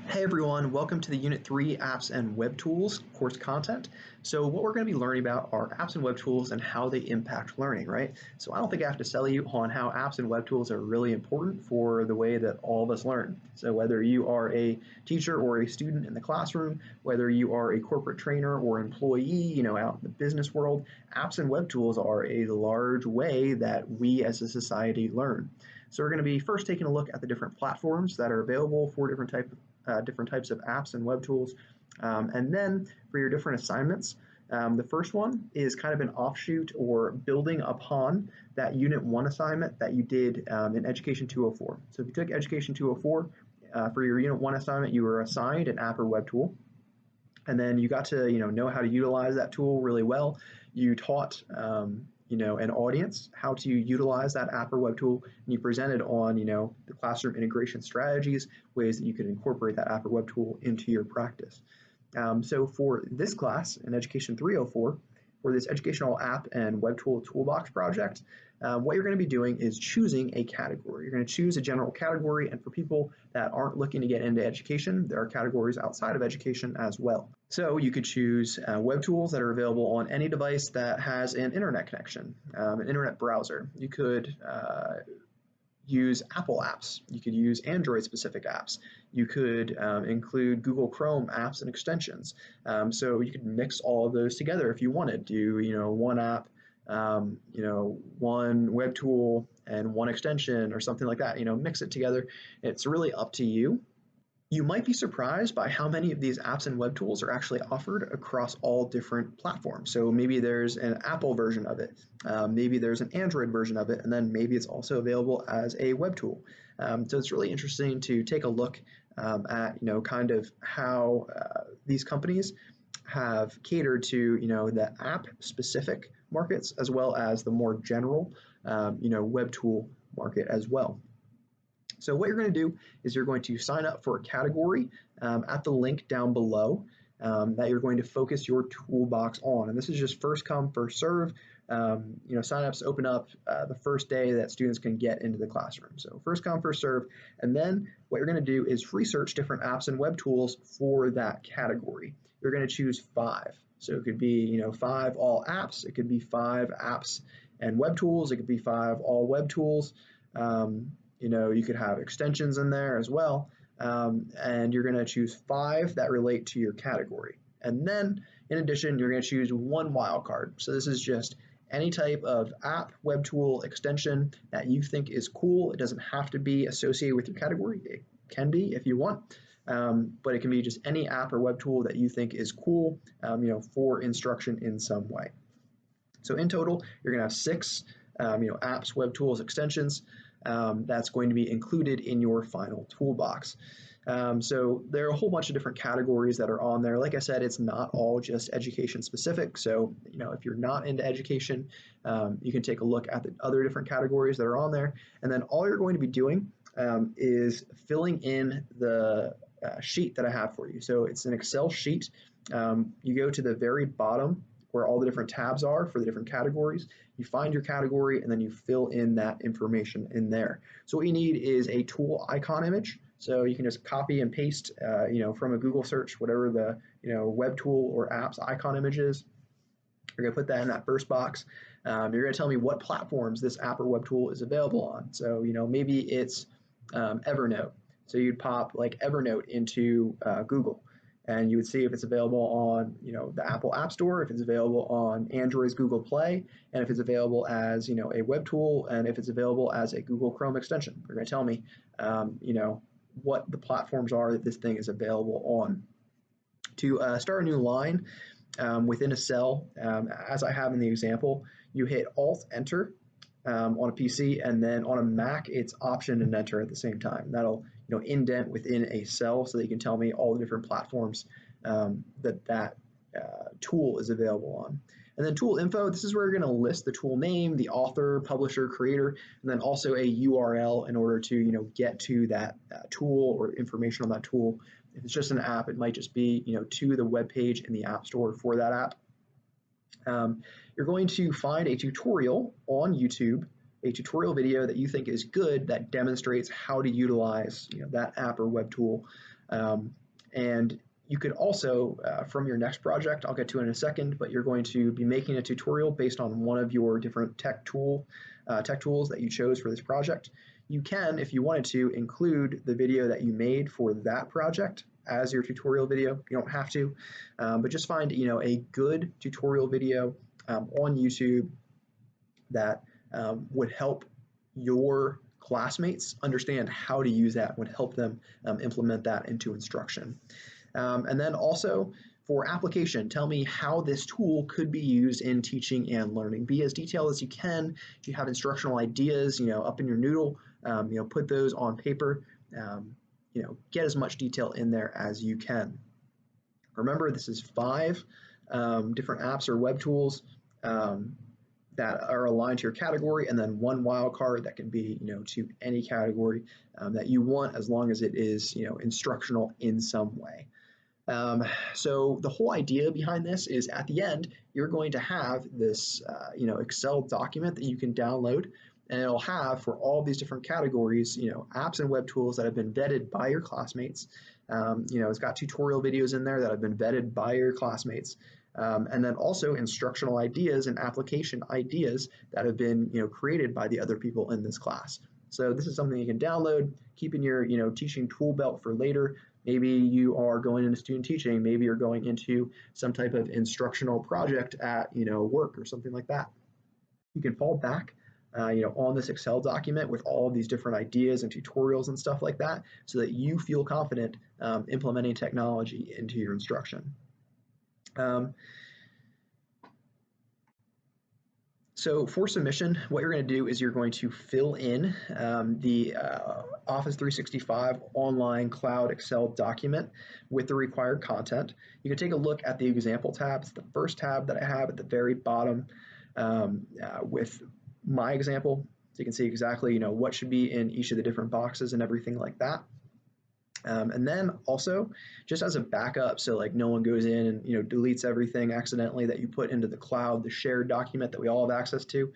Hey everyone, welcome to the Unit 3 Apps and Web Tools course content. So what we're going to be learning about are apps and web tools and how they impact learning, right? So I don't think I have to sell you on how apps and web tools are really important for the way that all of us learn. So whether you are a teacher or a student in the classroom, whether you are a corporate trainer or employee, out in the business world, apps and web tools are a large way that we as a society learn. So we're going to be first taking a look at the different platforms that are available for different types of apps and web tools. And then for your different assignments, the first one is kind of an offshoot or building upon that Unit 1 assignment that you did in Education 204. So if you took Education 204, for your Unit 1 assignment, you were assigned an app or web tool. And then you got to know how to utilize that tool really well. You taught an audience how to utilize that app or web tool, and you presented on the classroom integration strategies, ways that you could incorporate that app or web tool into your practice. So for this class in Education 304, for this educational app and web tool toolbox project, what you're going to be doing is choosing a category. You're going to choose a general category, and for people that aren't looking to get into education, there are categories outside of education as well. So you could choose web tools that are available on any device that has an internet connection, an internet browser. You could use Apple apps. You could use Android-specific apps. You could include Google Chrome apps and extensions. So you could mix all of those together if you wanted. Do one app, one web tool, and one extension, or something like that. Mix it together. It's really up to you. You might be surprised by how many of these apps and web tools are actually offered across all different platforms. So maybe there's an Apple version of it, maybe there's an Android version of it, and then maybe it's also available as a web tool. So it's really interesting to take a look at kind of how these companies have catered to the app specific markets as well as the more general web tool market as well. So what you're going to do is you're going to sign up for a category at the link down below that you're going to focus your toolbox on. And this is just first come, first serve. Signups open up the first day that students can get into the classroom. So first come, first serve. And then what you're going to do is research different apps and web tools for that category. You're going to choose 5. So it could be 5 all apps. It could be 5 apps and web tools. It could be 5 all web tools. You could have extensions in there as well, and you're going to choose 5 that relate to your category. And then, in addition, you're going to choose one wildcard. So this is just any type of app, web tool, extension that you think is cool. It doesn't have to be associated with your category. It can be if you want, but it can be just any app or web tool that you think is cool, for instruction in some way. So in total, you're going to have 6, apps, web tools, extensions. That's going to be included in your final toolbox. So there are a whole bunch of different categories that are on there. Like I said, it's not all just education specific. So, if you're not into education, you can take a look at the other different categories that are on there. And then all you're going to be doing is filling in the sheet that I have for you. So it's an Excel sheet. You go to the very bottom where all the different tabs are for the different categories. You find your category and then you fill in that information in there. So what you need is a tool icon image. So you can just copy and paste, from a Google search, whatever the, web tool or apps icon image is. You're gonna put that in that first box. You're gonna tell me what platforms this app or web tool is available on. So, maybe it's Evernote. So you'd pop like Evernote into Google, and you would see if it's available on the Apple App Store, if it's available on Android's Google Play, and if it's available as a web tool, and if it's available as a Google Chrome extension. You're going to tell me what the platforms are that this thing is available on. To start a new line within a cell, as I have in the example, you hit Alt-Enter on a PC, and then on a Mac, it's Option and Enter at the same time. That'll indent within a cell so that you can tell me all the different platforms that tool is available on. And then tool info, this is where you're going to list the tool name, the author, publisher, creator, and then also a URL in order to get to that tool or information on that tool. If it's just an app, it might just be to the web page in the App Store for that app. You're going to find a tutorial on YouTube, a tutorial video that you think is good that demonstrates how to utilize that app or web tool. And you could also, from your next project, I'll get to it in a second, but you're going to be making a tutorial based on one of your different tech tools that you chose for this project. You can, if you wanted to, include the video that you made for that project as your tutorial video. You don't have to, but just find a good tutorial video on YouTube that would help your classmates understand how to use that, would help them implement that into instruction. And then also for application, tell me how this tool could be used in teaching and learning. Be as detailed as you can. If you have instructional ideas, up in your noodle, put those on paper. Get as much detail in there as you can. Remember, this is 5 different apps or web tools that are aligned to your category, and then 1 wildcard that can be, to any category that you want, as long as it is, instructional in some way. So the whole idea behind this is at the end, you're going to have this, Excel document that you can download, and it'll have for all these different categories, apps and web tools that have been vetted by your classmates. It's got tutorial videos in there that have been vetted by your classmates. And then also instructional ideas and application ideas that have been created by the other people in this class. So this is something you can download, keep in your teaching tool belt for later. Maybe you are going into student teaching, maybe you're going into some type of instructional project at work or something like that. You can fall back on this Excel document with all of these different ideas and tutorials and stuff like that, so that you feel confident implementing technology into your instruction. So for submission, what you're going to do is you're going to fill in the Office 365 online cloud Excel document with the required content. You can take a look at the example tab. It's the first tab that I have at the very bottom with my example. So you can see exactly what should be in each of the different boxes and everything like that. And then also, just as a backup, so like no one goes in and deletes everything accidentally that you put into the cloud, the shared document that we all have access to,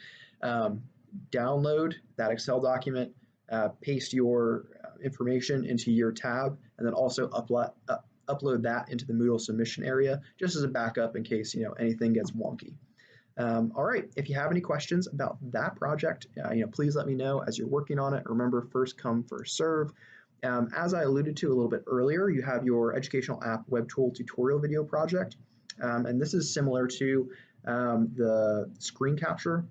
download that Excel document, paste your information into your tab, and then also upload that into the Moodle submission area, just as a backup in case anything gets wonky. All right, if you have any questions about that project, please let me know as you're working on it. Remember, first come, first serve. As I alluded to a little bit earlier, you have your educational app web tool tutorial video project. And this is similar to the screen capture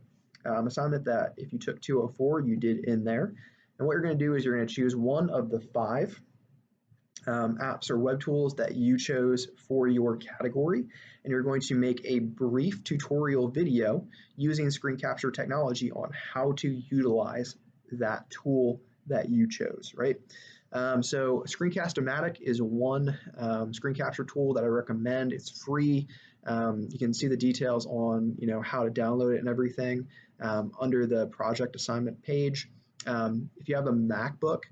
assignment that if you took 204, you did in there. And what you're going to do is you're going to choose one of the 5 apps or web tools that you chose for your category, and you're going to make a brief tutorial video using screen capture technology on how to utilize that tool that you chose, right? So Screencast-O-Matic is one screen capture tool that I recommend. It's free. You can see the details on how to download it and everything under the project assignment page. If you have a MacBook,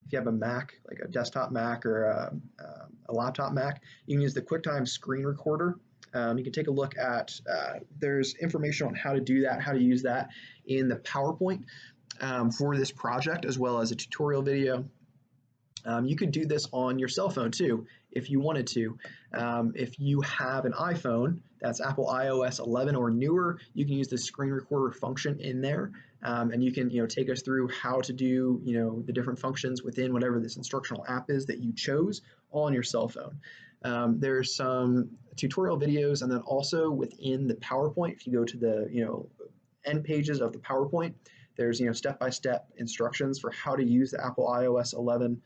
if you have a Mac, like a desktop Mac or a laptop Mac, you can use the QuickTime Screen Recorder. You can take a look at, there's information on how to do that, how to use that in the PowerPoint for this project, as well as a tutorial video. You could do this on your cell phone too, if you wanted to. If you have an iPhone that's Apple iOS 11 or newer, you can use the screen recorder function in there, and you can take us through how to do the different functions within whatever this instructional app is that you chose on your cell phone. There's some tutorial videos, and then also within the PowerPoint, if you go to the end pages of the PowerPoint, there's step-by-step instructions for how to use the Apple iOS 11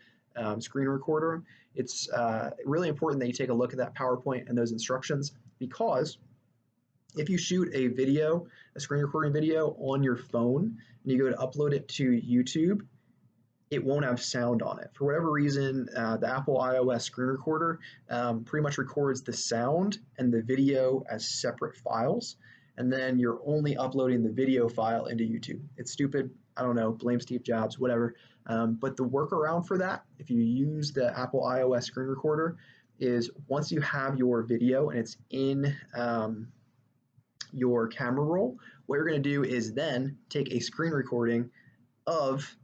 screen recorder. It's really important that you take a look at that PowerPoint and those instructions, because if you shoot a video, a screen recording video on your phone, and you go to upload it to YouTube, it won't have sound on it. For whatever reason, the Apple iOS screen recorder pretty much records the sound and the video as separate files, and then you're only uploading the video file into YouTube. It's stupid. I don't know, blame Steve Jobs, whatever. But the workaround for that, if you use the Apple iOS screen recorder, is once you have your video and it's in your camera roll, what you're going to do is then take a screen recording of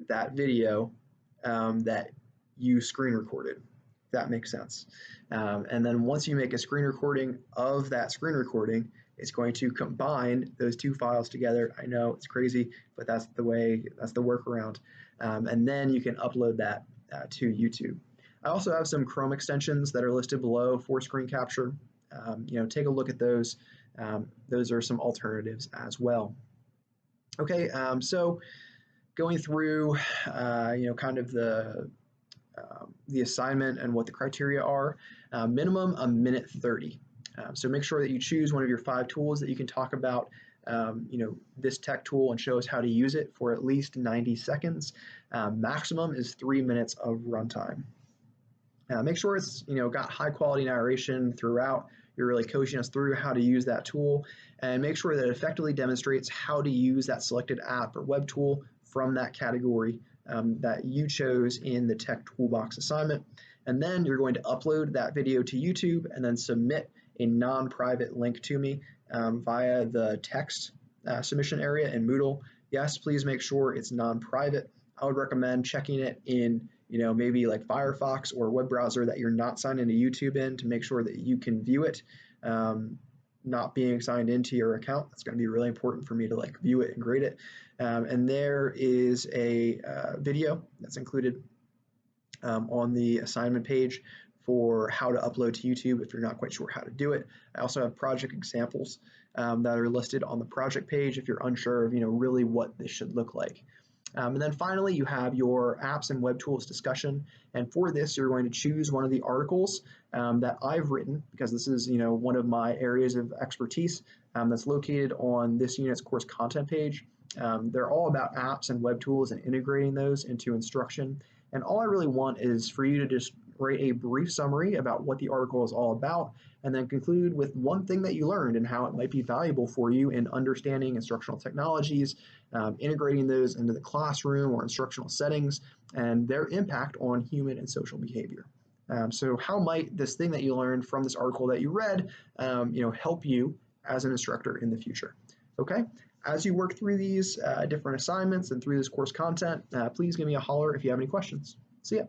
that video that you screen recorded. if that makes sense. And then once you make a screen recording of that screen recording, it's going to combine those two files together. I know it's crazy, but that's the workaround. And then you can upload that to YouTube. I also have some Chrome extensions that are listed below for screen capture. Take a look at those. Those are some alternatives as well. Okay, so going through, kind of the assignment and what the criteria are. Minimum a minute 30. So make sure that you choose one of your 5 tools that you can talk about, this tech tool and show us how to use it for at least 90 seconds. Maximum is 3 minutes of runtime. Make sure it's got high quality narration throughout. You're really coaching us through how to use that tool, and make sure that it effectively demonstrates how to use that selected app or web tool from that category that you chose in the tech toolbox assignment. And then you're going to upload that video to YouTube and then submit a non-private link to me via the text submission area in Moodle. Yes, please make sure it's non-private. I would recommend checking it in maybe like Firefox or a web browser that you're not signed into YouTube in to make sure that you can view it. Not being signed into your account, that's going to be really important for me to view it and grade it. And there is a video that's included on the assignment page for how to upload to YouTube if you're not quite sure how to do it. I also have project examples that are listed on the project page if you're unsure of really what this should look like. And then finally, you have your apps and web tools discussion. And for this, you're going to choose one of the articles that I've written, because this is one of my areas of expertise that's located on this unit's course content page. They're all about apps and web tools and integrating those into instruction. And all I really want is for you to just write a brief summary about what the article is all about, and then conclude with one thing that you learned and how it might be valuable for you in understanding instructional technologies, integrating those into the classroom or instructional settings, and their impact on human and social behavior. So how might this thing that you learned from this article that you read, help you as an instructor in the future? Okay, as you work through these different assignments and through this course content, please give me a holler if you have any questions. See ya.